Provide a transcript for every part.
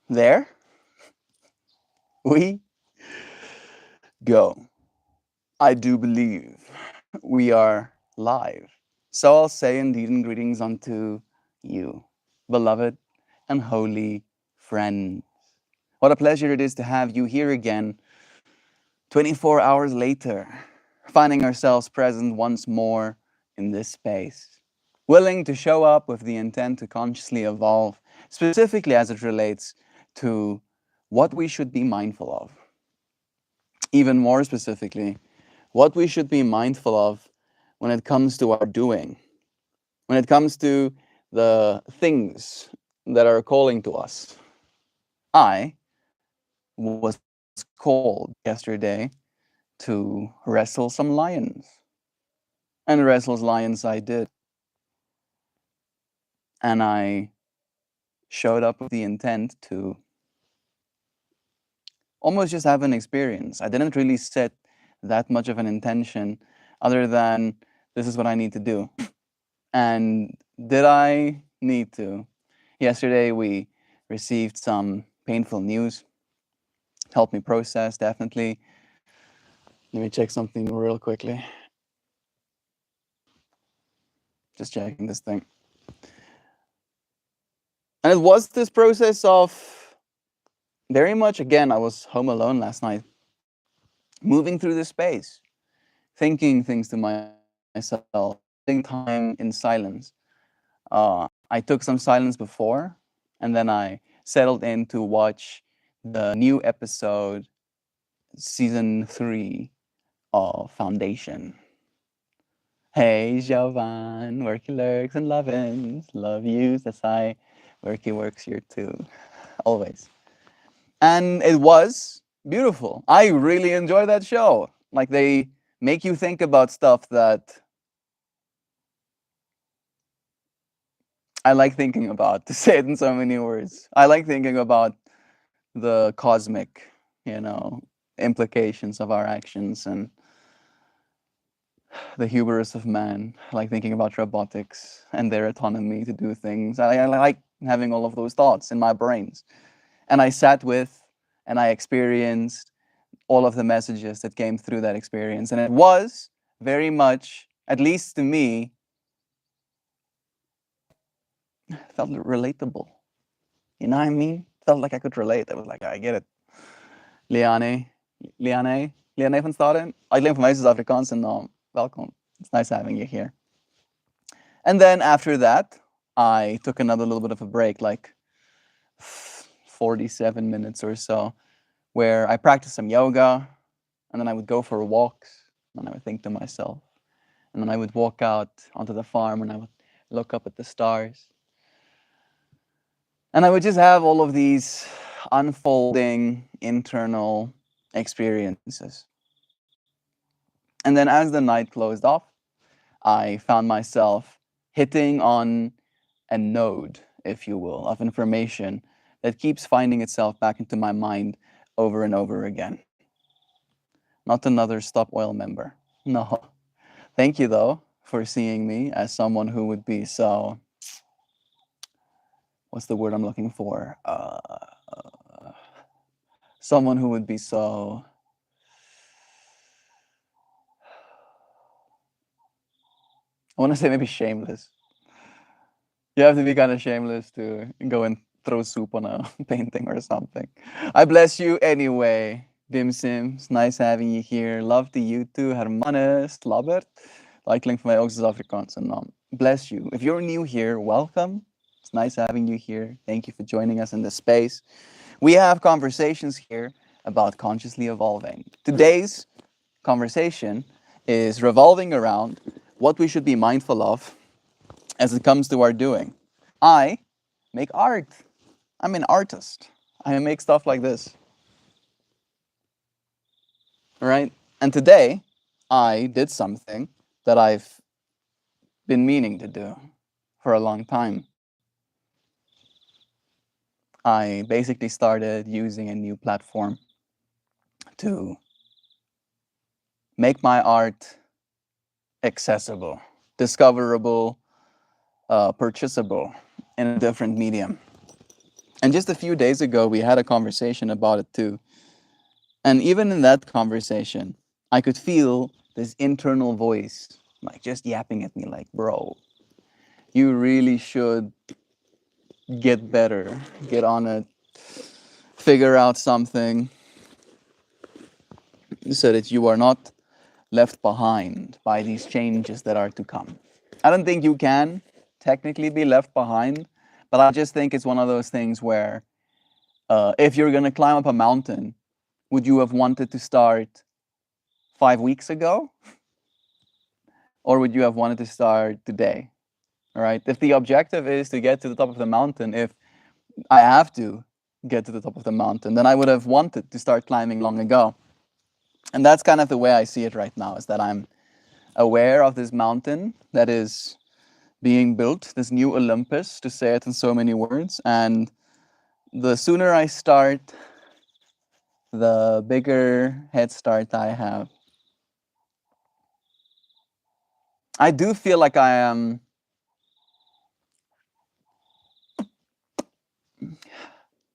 there we go. I do believe we are live. So I'll say indeed and greetings unto you, beloved and holy friends. What a pleasure it is to have you here again, 24 hours later, finding ourselves present once more in this space, willing to show up with the intent to consciously evolve, specifically as it relates to what we should be mindful of. Even more specifically, what we should be mindful of when it comes to our doing, when it comes to the things that are calling to us. I was called yesterday to wrestle some lions, and wrestle lions I did. And I showed up with the intent to almost just have an experience. I didn't really set that much of an intention other than this is what I need to do. And did I need to? Yesterday we received some painful news. Helped me process, definitely. Let me check something real quickly. Just checking this thing. And it was this process of very much, again, I was home alone last night, moving through the space, thinking things to myself, spending time in silence. I took some silence before, and then I settled in to watch the new episode, season 3 of Foundation. Hey, Jovan, worky lurks and lovin's, love yous, that's I, worky works here too, always. And it was beautiful. I really enjoy that show. Like, they make you think about stuff that I like thinking about, to say it in so many words. I like thinking about the cosmic, implications of our actions and the hubris of man. I like thinking about robotics and their autonomy to do things. I like having all of those thoughts in my brains. And I sat with and I experienced all of the messages that came through that experience. And it was very much, at least to me, felt relatable. You know what I mean? Felt like I could relate. I was like, I get it. Liane, Liane van Staden. Uitleen van mij is Afrikaans en welkom. It's nice having you here. And then after that, I took another little bit of a break, like 47 minutes or so, where I practiced some yoga, and then I would go for walks, and I would think to myself. And then I would walk out onto the farm and I would look up at the stars. And I would just have all of these unfolding internal experiences. And then as the night closed off, I found myself hitting on a node, if you will, of information that keeps finding itself back into my mind over and over again. Not another Stop Oil member. No. Thank you, though, for seeing me as someone who would be so, what's the word I'm looking for? Someone who would be so, I want to say maybe shameless. You have to be kind of shameless to go and throw soup on a painting or something. I bless you anyway, Bim Sims. Nice having you here. Love to you too, Hermanus, Labert. Likeling van mij ook Zuid-Afrikaanse naam. Bless you. If you're new here, welcome. It's nice having you here. Thank you for joining us in this space. We have conversations here about consciously evolving. Today's conversation is revolving around what we should be mindful of as it comes to our doing. I make art. I'm an artist. I make stuff like this. Right? And today, I did something that I've been meaning to do for a long time. I basically started using a new platform to make my art accessible, discoverable, purchasable in a different medium. And just a few days ago, we had a conversation about it too. And even in that conversation, I could feel this internal voice, like just yapping at me, like, bro, you really should get better, get on it, figure out something so that you are not left behind by these changes that are to come. I don't think you can technically be left behind, but I just think it's one of those things where if you're going to climb up a mountain, would you have wanted to start 5 weeks ago? Or would you have wanted to start today? All right. If the objective is to get to the top of the mountain, if I have to get to the top of the mountain, then I would have wanted to start climbing long ago. And that's kind of the way I see it right now, is that I'm aware of this mountain that is being built, this new Olympus, to say it in so many words. And the sooner I start, the bigger head start I have. I do feel like I am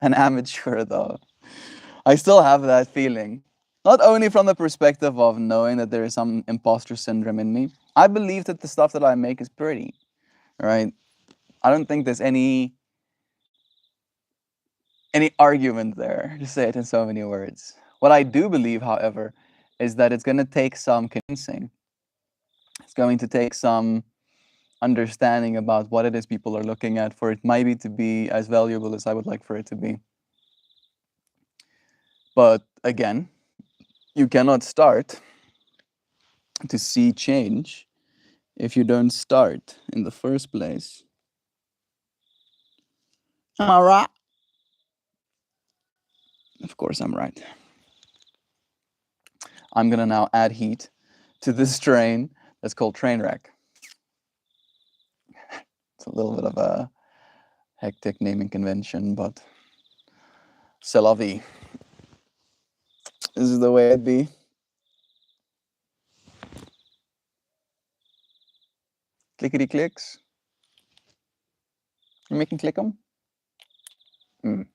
an amateur, though. I still have that feeling. Not only from the perspective of knowing that there is some imposter syndrome in me. I believe that the stuff that I make is pretty, right? I don't think there's any argument there, to say it in so many words. What I do believe, however, is that it's going to take some convincing. It's going to take some understanding about what it is people are looking at for it maybe to be as valuable as I would like for it to be. But again, you cannot start to see change if you don't start in the first place. Am I right? Of course, I'm right. I'm gonna now add heat to this train that's called Trainwreck. It's a little bit of a hectic naming convention, but c'est la vie. This is the way it be. Clickety clicks. You making click 'em? Mm.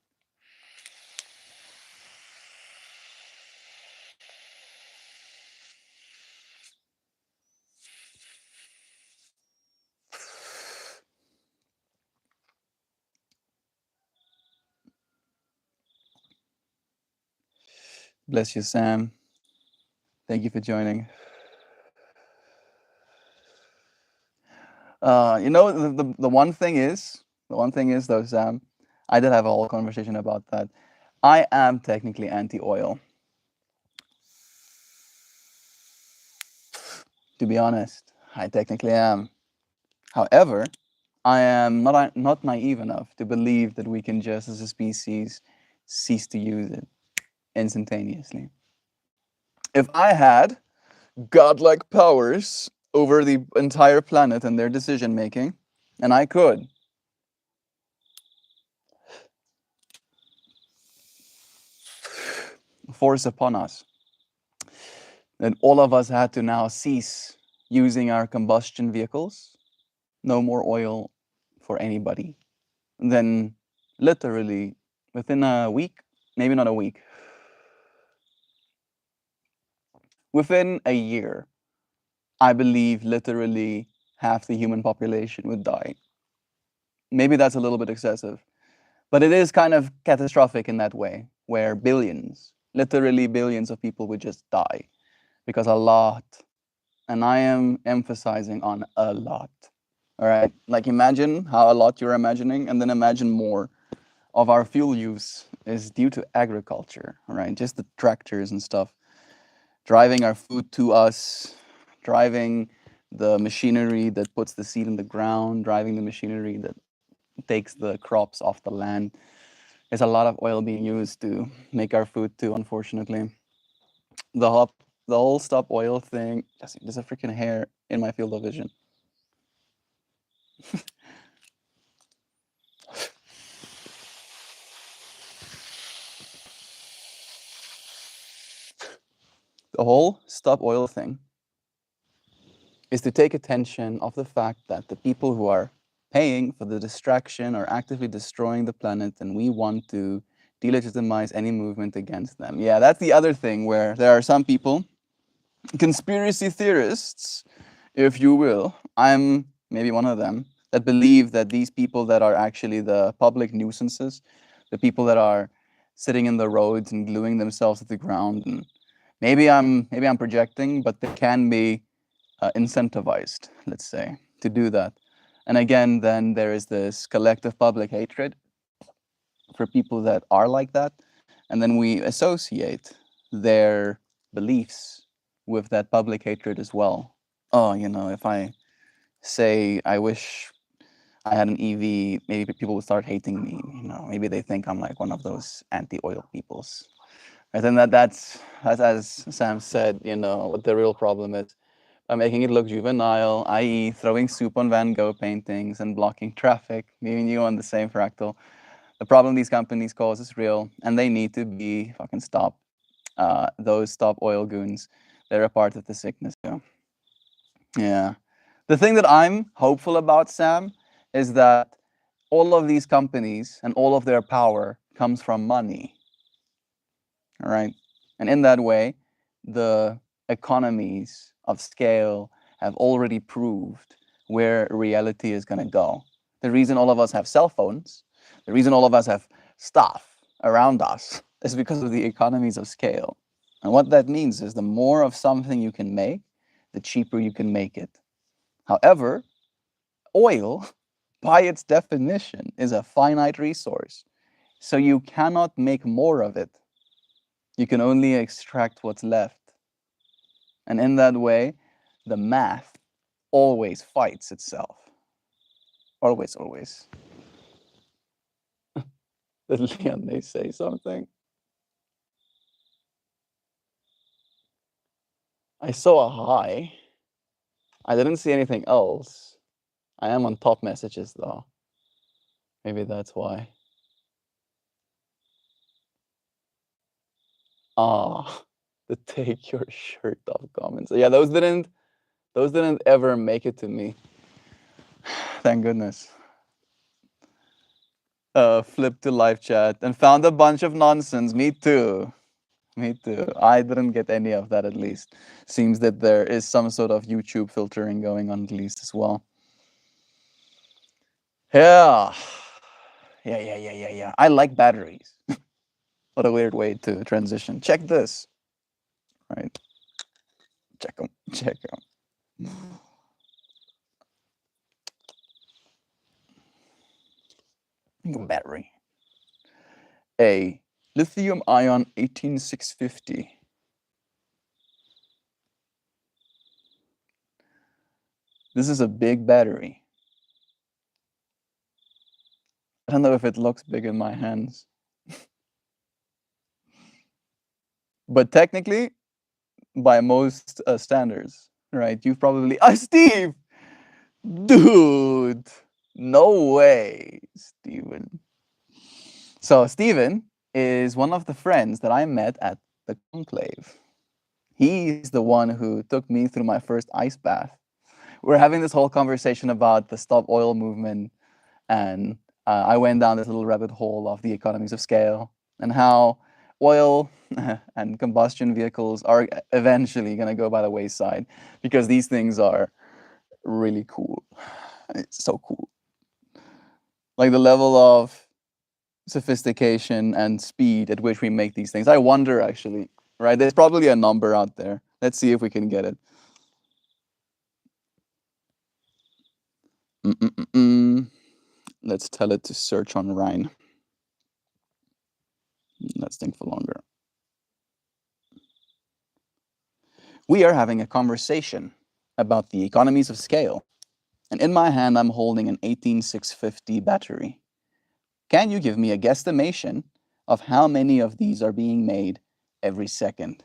Bless you, Sam. Thank you for joining. The one thing is though, Sam, I did have a whole conversation about that. I am technically anti-oil, to be honest. I technically am. However, I am not naive enough to believe that we can just, as a species, cease to use it instantaneously. If I had godlike powers over the entire planet and their decision making, and I could force upon us that all of us had to now cease using our combustion vehicles, no more oil for anybody, then literally within a week, maybe not a week, within a year, I believe literally half the human population would die. Maybe that's a little bit excessive, but it is kind of catastrophic in that way, where billions, literally billions of people would just die because a lot, and I am emphasizing on a lot. All right, like imagine how a lot you're imagining, and then imagine more of our fuel use is due to agriculture, all right? Just the tractors and stuff driving our food to us, driving the machinery that puts the seed in the ground, driving the machinery that takes the crops off the land. There's a lot of oil being used to make our food too, unfortunately. The hop, the whole stop oil thing. There's a freaking hair in my field of vision. The whole stop oil thing is to take attention of the fact that the people who are paying for the distraction or actively destroying the planet, and we want to delegitimize any movement against them. Yeah, that's the other thing where there are some people, conspiracy theorists, if you will, I'm maybe one of them, that believe that these people that are actually the public nuisances, the people that are sitting in the roads and gluing themselves to the ground, and maybe I'm projecting, but they can be incentivized, let's say, to do that. And again, then there is this collective public hatred for people that are like that, and then we associate their beliefs with that public hatred as well. Oh, if I say I wish I had an EV, maybe people would start hating me. Maybe they think I'm like one of those anti-oil peoples. I think that's as Sam said. What the real problem is by making it look juvenile, i.e., throwing soup on Van Gogh paintings and blocking traffic. Me and you on the same fractal. The problem these companies cause is real, and they need to be fucking stopped. Those stop oil goons, they're a part of the sickness. Yeah. The thing that I'm hopeful about, Sam, is that all of these companies and all of their power comes from money. All right. And in that way, the economies of scale have already proved where reality is going to go. The reason all of us have cell phones, the reason all of us have stuff around us is because of the economies of scale. And what that means is the more of something you can make, the cheaper you can make it. However, oil, by its definition, is a finite resource. So you cannot make more of it. You can only extract what's left. And in that way, the math always fights itself. Always, always. Did Leon they say something? I saw a hi. I didn't see anything else. I am on top messages though. Maybe that's why. Ah, the take your shirt off comments. Yeah, those didn't ever make it to me. Thank goodness. Flipped to live chat and found a bunch of nonsense. Me too. Me too. I didn't get any of that at least. Seems that there is some sort of YouTube filtering going on at least as well. Yeah. Yeah. I like batteries. What a weird way to transition. Check this. Right. Check them. Check them. Battery. A lithium ion 18650. This is a big battery. I don't know if it looks big in my hands. But technically, by most standards, right? You've probably, Steve, dude, no way, Steven. So Steven is one of the friends that I met at the conclave. He's the one who took me through my first ice bath. We're having this whole conversation about the stop oil movement, and I went down this little rabbit hole of the economies of scale and how oil and combustion vehicles are eventually going to go by the wayside because these things are really cool. It's so cool. Like the level of sophistication and speed at which we make these things. I wonder actually, right? There's probably a number out there. Let's see if we can get it. Let's tell it to search on Rhine. Let's think for longer. We are having a conversation about the economies of scale. And in my hand, I'm holding an 18650 battery. Can you give me a guesstimation of how many of these are being made every second?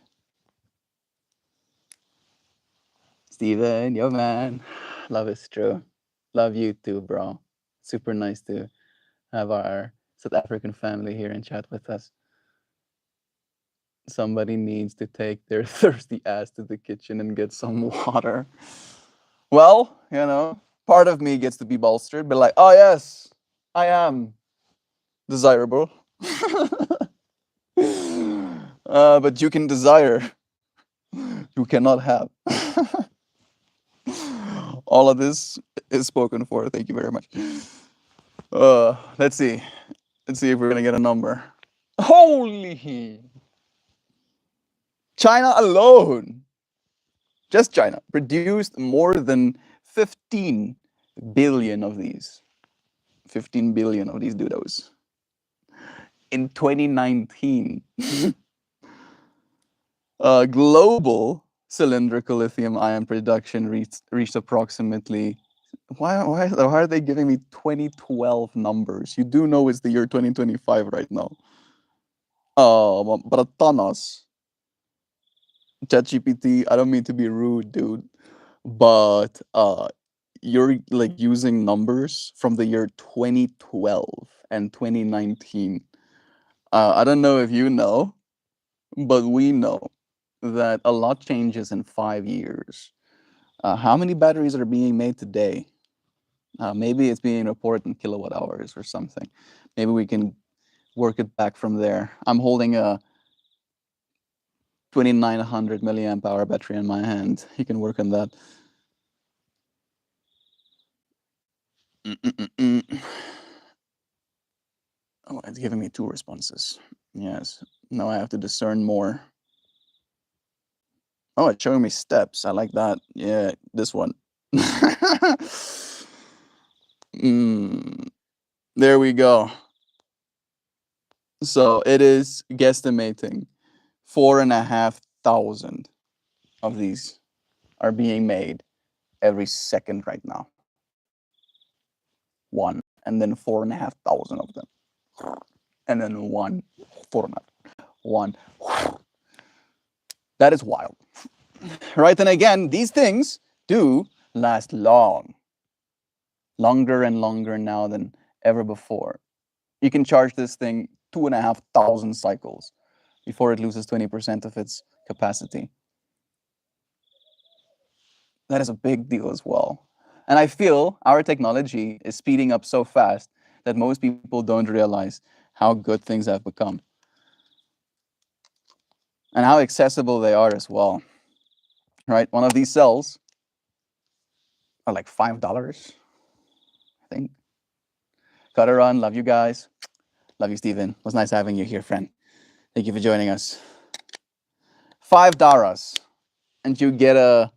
Steven, yo man, love is true. Love you too, bro. Super nice to have our South African family here and chat with us. Somebody needs to take their thirsty ass to the kitchen and get some water. Well, Part of me gets to be bolstered, but like, oh yes, I am desirable. But you can desire, you cannot have. All of this is spoken for. Thank you very much. Let's see. Let's see if we're gonna get a number. Holy! China alone, just China, produced more than 15 billion of these. 15 billion of these doodles. In 2019, global cylindrical lithium ion production reached approximately. Why are they giving me 2012 numbers? You do know it's the year 2025 right now. Bratanas. ChatGPT, I don't mean to be rude, dude, but you're like using numbers from the year 2012 and 2019. I don't know if you know, but we know that a lot changes in 5 years. How many batteries are being made today? Maybe it's being reported in kilowatt hours or something. Maybe we can work it back from there. I'm holding a 2900 milliamp hour battery in my hand. You can work on that. Mm-mm-mm-mm. Oh, it's giving me two responses. Yes. Now I have to discern more. Oh, it's showing me steps. I like that. Yeah, this one. Mm, there we go. So it is guesstimating 4,500 of these are being made every second right now. One, and then 4,500 of them, and then one, four, one. That is wild, right? And again, these things do last long, longer and longer now than ever before. You can charge this thing 2,500 cycles before it loses 20% of its capacity. That is a big deal as well. And I feel our technology is speeding up so fast that most people don't realize how good things have become and how accessible they are as well. Right? One of these cells are like $5, I think. Cut a run. Love you guys. Love you, Steven. It was nice having you here, friend. Thank you for joining us. $5, and you get a,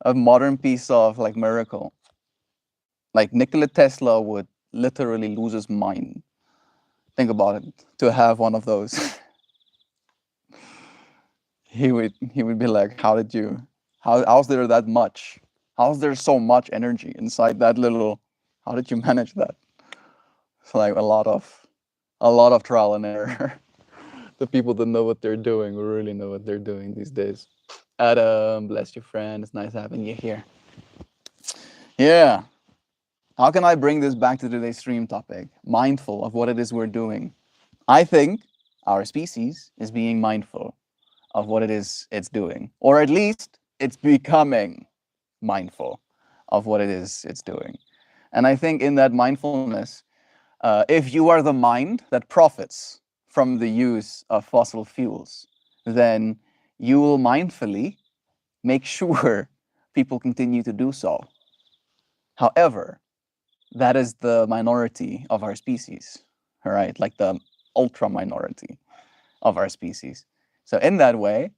a modern piece of like miracle. Like Nikola Tesla would literally lose his mind. Think about it. To have one of those, he would be like, "How did you? How's there that much? How's there so much energy inside that little? How did you manage that?" It's like a lot of trial and error. The people that know what they're doing really know what they're doing these days. Adam, bless you, friend. It's nice having you here. Yeah. How can I bring this back to today's stream topic? Mindful of what it is we're doing. I think our species is being mindful of what it is it's doing, or at least it's becoming mindful of what it is it's doing. And I think in that mindfulness, if you are the mind that profits from the use of fossil fuels, then you will mindfully make sure people continue to do so. However, that is the minority of our species, all right? Like the ultra minority of our species. So, in that way,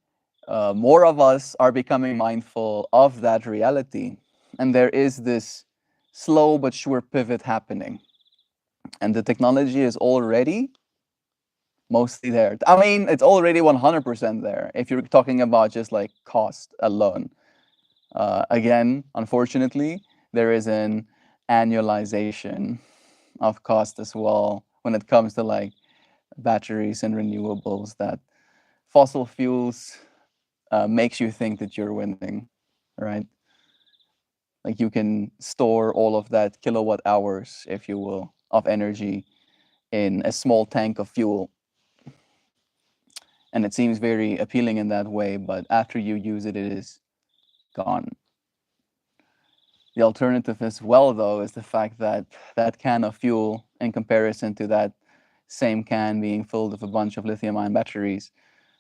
more of us are becoming mindful of that reality. And there is this slow but sure pivot happening. And the technology is already mostly there. I mean, it's already 100% there if you're talking about just like cost alone. Again, unfortunately, there is an annualization of cost as well when it comes to like batteries and renewables that fossil fuels makes you think that you're winning, right? Like you can store all of that kilowatt hours, if you will, of energy in a small tank of fuel. And it seems very appealing in that way, but after you use it, it is gone. The alternative as well, though, is the fact that that can of fuel, in comparison to that same can being filled with a bunch of lithium-ion batteries,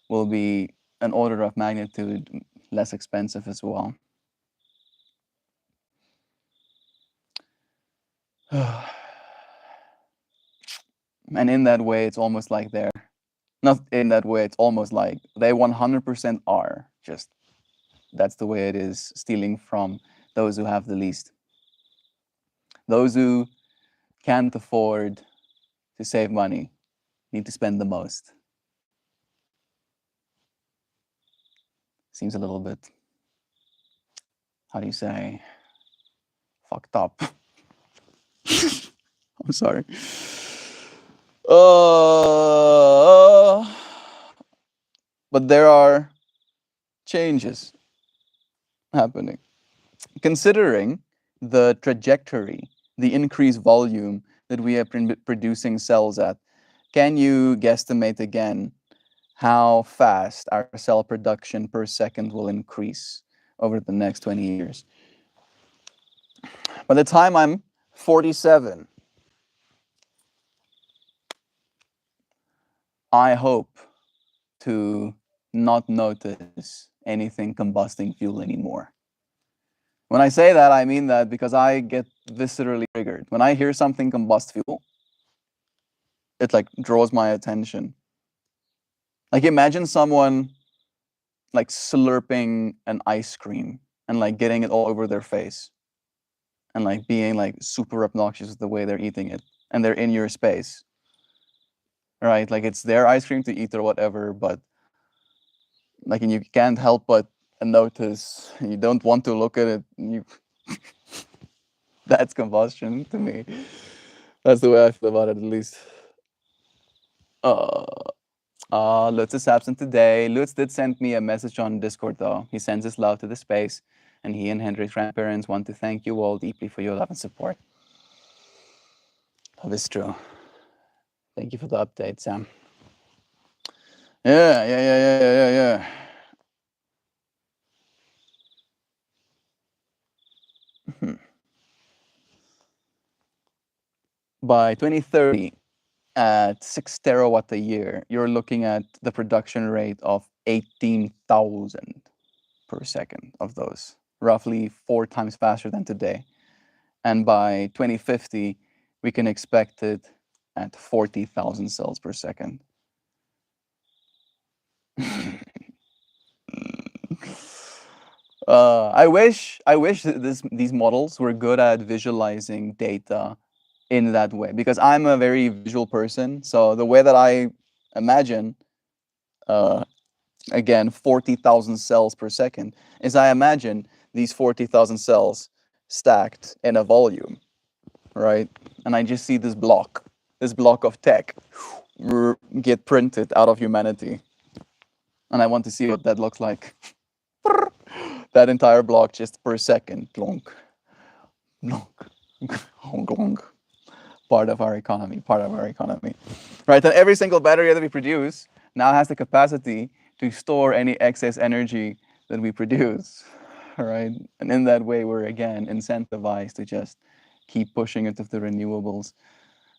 will be an order of magnitude less expensive as well. And in that way, it's almost like they're not in that way. It's almost like they 100% are. Just that's the way it is. Stealing from those who have the least. Those who can't afford to save money need to spend the most. Seems a little bit, how do you say, fucked up. I'm sorry. But there are changes happening. Considering the trajectory, the increased volume that we have been producing cells at, can you guesstimate again how fast our cell production per second will increase over the next 20 years? By the time I'm 47, I hope to not notice anything combusting fuel anymore. When I say that, I mean that because I get viscerally triggered. When I hear something combust fuel, it like draws my attention. Like imagine someone like slurping an ice cream and like getting it all over their face and like being like super obnoxious with the way they're eating it, and they're in your space. Right? Like it's their ice cream to eat or whatever, but like, and you can't help but notice. You don't want to look at it. You that's combustion to me. That's the way I feel about it, at least. Uh, Lutz is absent today. Lutz did send me a message on Discord, though. He sends his love to the space, and he and Hendrik's grandparents want to thank you all deeply for your love and support. That is true. Thank you for the update, Sam. Yeah. By 2030, at 6 terawatt a year, you're looking at the production rate of 18,000 per second of those, roughly 4 times faster than today. And by 2050, we can expect it at 40,000 cells per second. I wish these models were good at visualizing data in that way, because I'm a very visual person. So the way that I imagine, again, 40,000 cells per second, is I imagine these 40,000 cells stacked in a volume, right? And I just see this block of tech get printed out of humanity. And I want to see what that looks like. That entire block just per second. Glonk. Glonk. Part of our economy. Right? And every single battery that we produce now has the capacity to store any excess energy that we produce. Right? And in that way, we're again incentivized to just keep pushing into the renewables.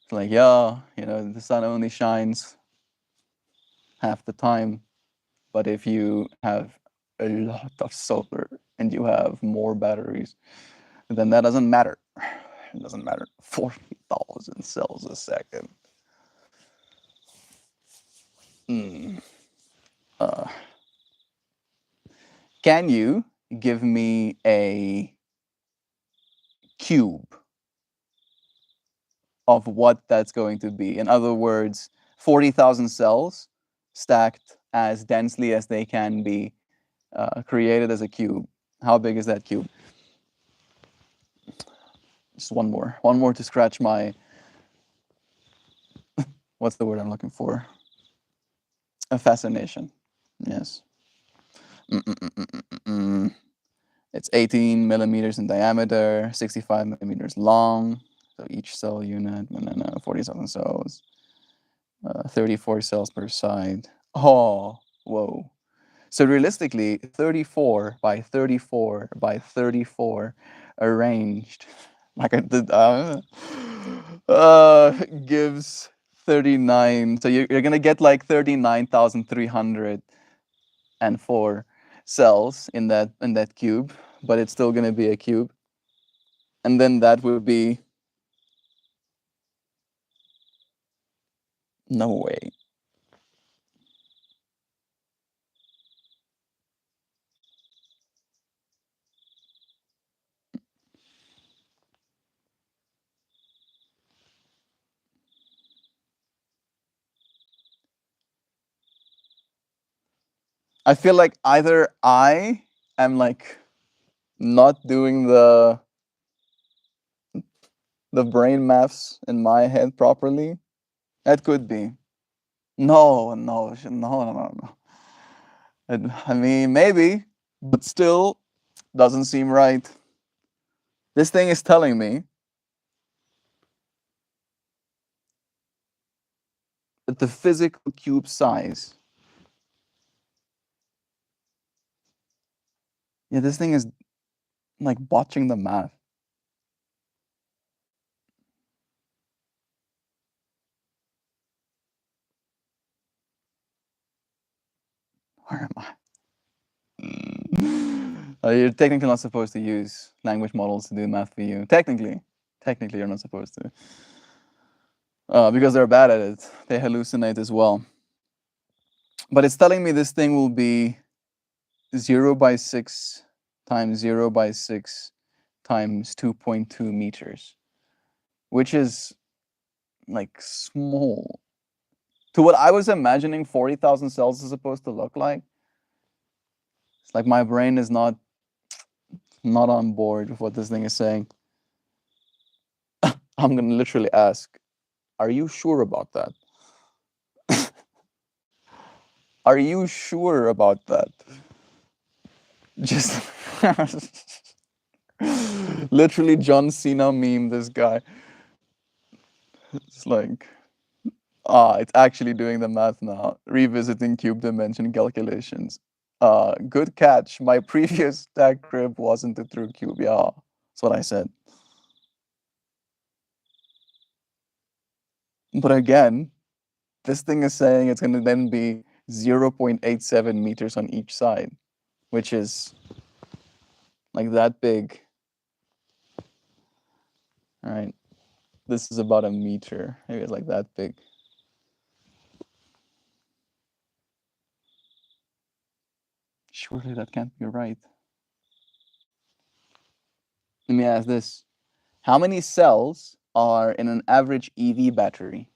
It's like, yeah, the sun only shines half the time. But if you have a lot of solar and you have more batteries, then that doesn't matter. It doesn't matter. 40,000 cells a second. Can you give me a cube of what that's going to be? In other words, 40,000 cells stacked as densely as they can be, created as a cube. How big is that cube? Just one more to scratch my, what's the word I'm looking for? A fascination. Yes. It's 18 millimeters in diameter, 65 millimeters long. So each cell unit, 40,000 cells, 34 cells per side. Oh, whoa. So realistically, 34 by 34 by 34 arranged like I did gives 39. So you're gonna get like 39,304 cells in that cube, but it's still gonna be a cube. And then that would be no way. I feel like either I am like not doing the brain maths in my head properly. That could be. No, no, no, no, no, no. I mean, maybe, but still doesn't seem right. This thing is telling me that the physical cube size. Yeah, this thing is like botching the math. Where am I? You're technically not supposed to use language models to do math for you. Technically, you're not supposed to, because they're bad at it. They hallucinate as well. But it's telling me this thing will be 0 by 6 times 0 by 6 times 2.2 meters, which is like small to what I was imagining 40,000 cells is supposed to look like. It's like my brain is not on board with what this thing is saying. I'm gonna literally ask, are you sure about that? Are you sure about that? Just literally John Cena meme this guy. It's like, it's actually doing the math now. Revisiting cube dimension calculations. Good catch. My previous stack crib wasn't a true cube. Yeah, that's what I said. But again, this thing is saying it's going to then be 0.87 meters on each side, which is like that big. All right, this is about a meter. Maybe it's like that big. Surely that can't be right. Let me ask this. How many cells are in an average EV battery?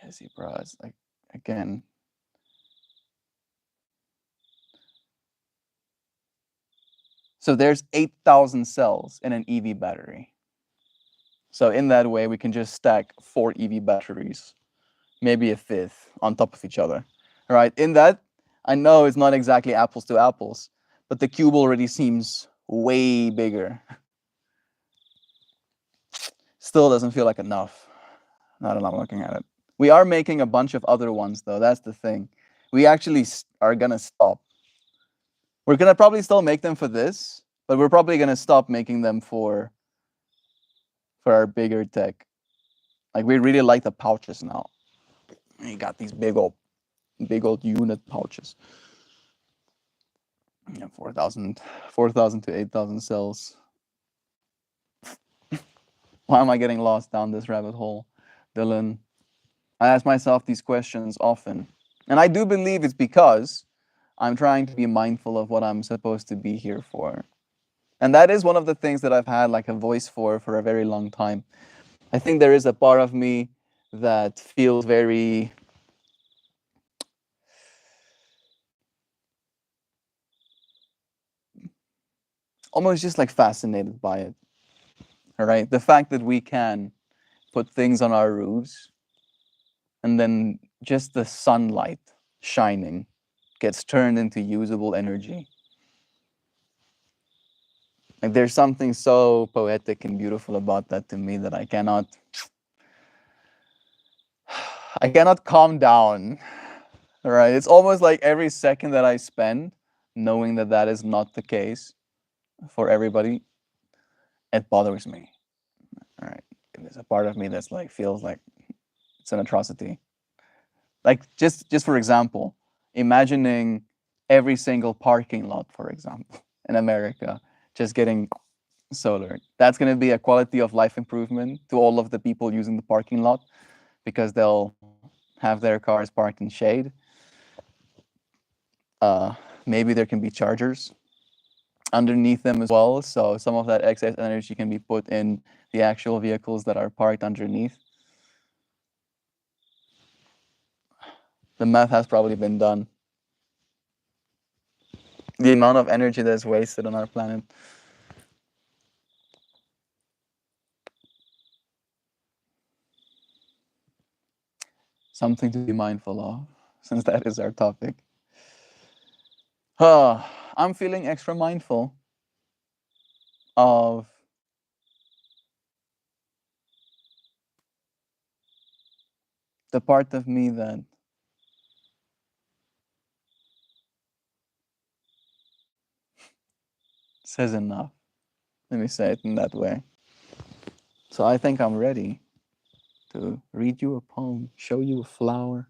Is he, bro? It's like, again. So there's 8,000 cells in an EV battery. So in that way, we can just stack 4 EV batteries, maybe a fifth on top of each other. All right. In that, I know it's not exactly apples to apples, but the cube already seems way bigger. Still doesn't feel like enough. Not enough looking at it. We are making a bunch of other ones, though. That's the thing. We actually are going to stop. We're going to probably still make them for this, but we're probably going to stop making them for our bigger tech. Like, we really like the pouches now. You got these big old unit pouches. Yeah, 4,000 to 8,000 cells. Why am I getting lost down this rabbit hole, Dylan? I ask myself these questions often. And I do believe it's because I'm trying to be mindful of what I'm supposed to be here for. And that is one of the things that I've had like a voice for a very long time. I think there is a part of me that feels very almost just like fascinated by it. All right. The fact that we can put things on our roofs and then just the sunlight shining gets turned into usable energy. Like there's something so poetic and beautiful about that to me that I cannot I cannot calm down. All right. It's almost like every second that I spend knowing that that is not the case for everybody, it bothers me. All right. There's a part of me that's like feels like it's an atrocity. Like just for example, imagining every single parking lot, for example, in America, just getting solar. That's going to be a quality of life improvement to all of the people using the parking lot because they'll have their cars parked in shade. Uh, Maybe there can be chargers underneath them as well. So some of that excess energy can be put in the actual vehicles that are parked underneath. The math has probably been done. The amount of energy that's wasted on our planet. Something to be mindful of, since that is our topic. I'm feeling extra mindful of the part of me that says enough. Let me say it in that way. So I think I'm ready to read you a poem, show you a flower.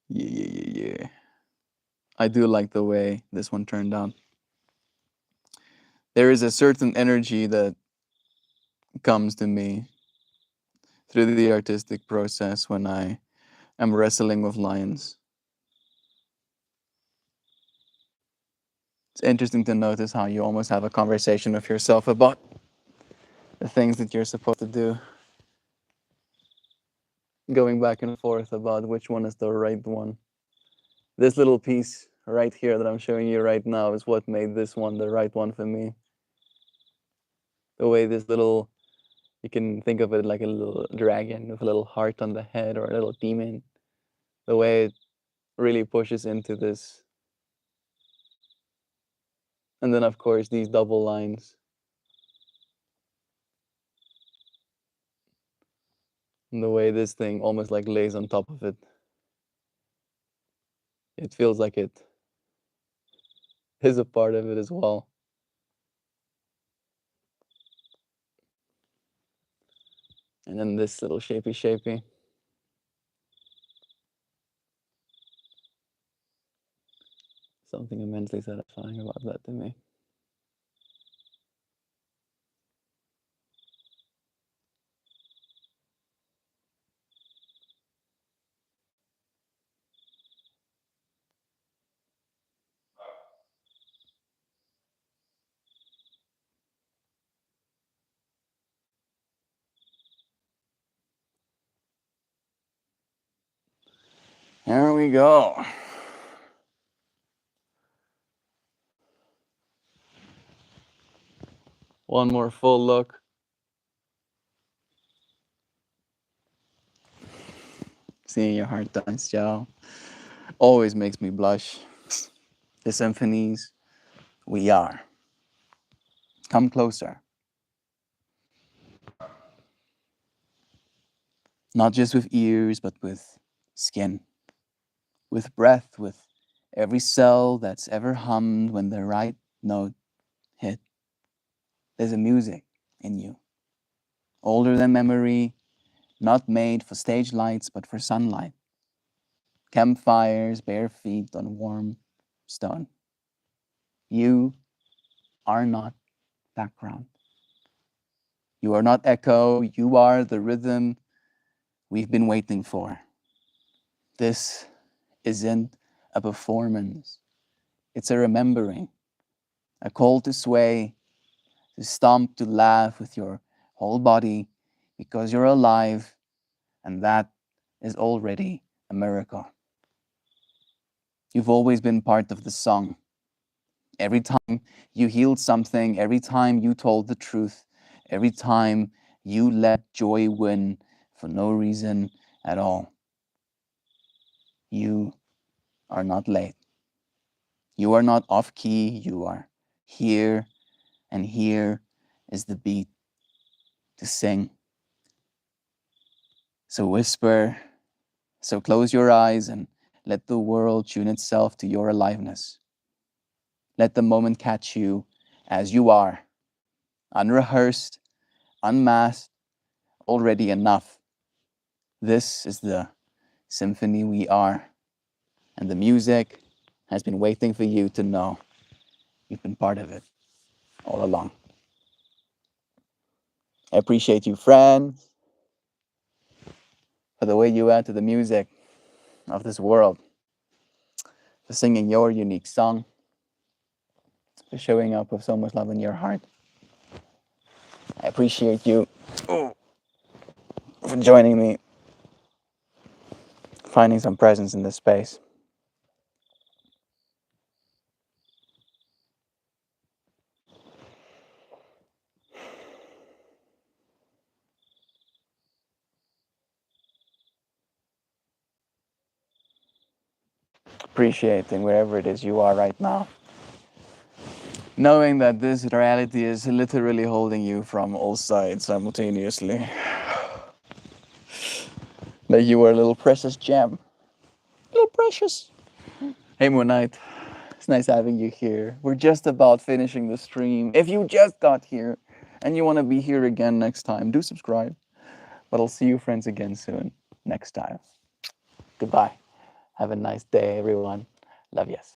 Yeah, yeah, yeah, yeah. I do like the way this one turned out. There is a certain energy that comes to me through the artistic process when I am wrestling with lines. It's interesting to notice how you almost have a conversation with yourself about the things that you're supposed to do, going back and forth about which one is the right one. This little piece right here that I'm showing you right now is what made this one the right one for me. The way this little, you can think of it like a little dragon with a little heart on the head or a little demon. The way it really pushes into this. And then, of course, these double lines. And the way this thing almost like lays on top of it. It feels like it is a part of it as well. And then this little shapey. Something immensely satisfying about that to me. Here we go. One more full look. Seeing your heart dance, Joe, always makes me blush. The symphonies, we are. Come closer. Not just with ears, but with skin, with breath, with every cell that's ever hummed when the right note hit. There's a music in you, older than memory, not made for stage lights, but for sunlight. Campfires, bare feet on warm stone. You are not background. You are not echo. You are the rhythm we've been waiting for. This isn't a performance, it's a remembering, a call to sway, to stomp, to laugh with your whole body because you're alive, and that is already a miracle. You've always been part of the song. Every time you healed something, every time you told the truth, every time you let joy win for no reason at all. You are not late. You are not off key. You are here, and here is the beat to sing. So whisper, so close your eyes and let the world tune itself to your aliveness. Let the moment catch you as you are, unrehearsed, unmasked, already enough. This is the symphony we are, and the music has been waiting for you to know you've been part of it all along. I appreciate you, friends, for the way you add to the music of this world, for singing your unique song, for showing up with so much love in your heart. I appreciate you for joining me, finding some presence in this space. Appreciating wherever it is you are right now. Knowing that this reality is literally holding you from all sides simultaneously. That you are a little precious gem. Little precious. Hey, Moon Knight. It's nice having you here. We're just about finishing the stream. If you just got here and you want to be here again next time, do subscribe. But I'll see you friends again soon. Next time. Goodbye. Have a nice day, everyone. Love yous.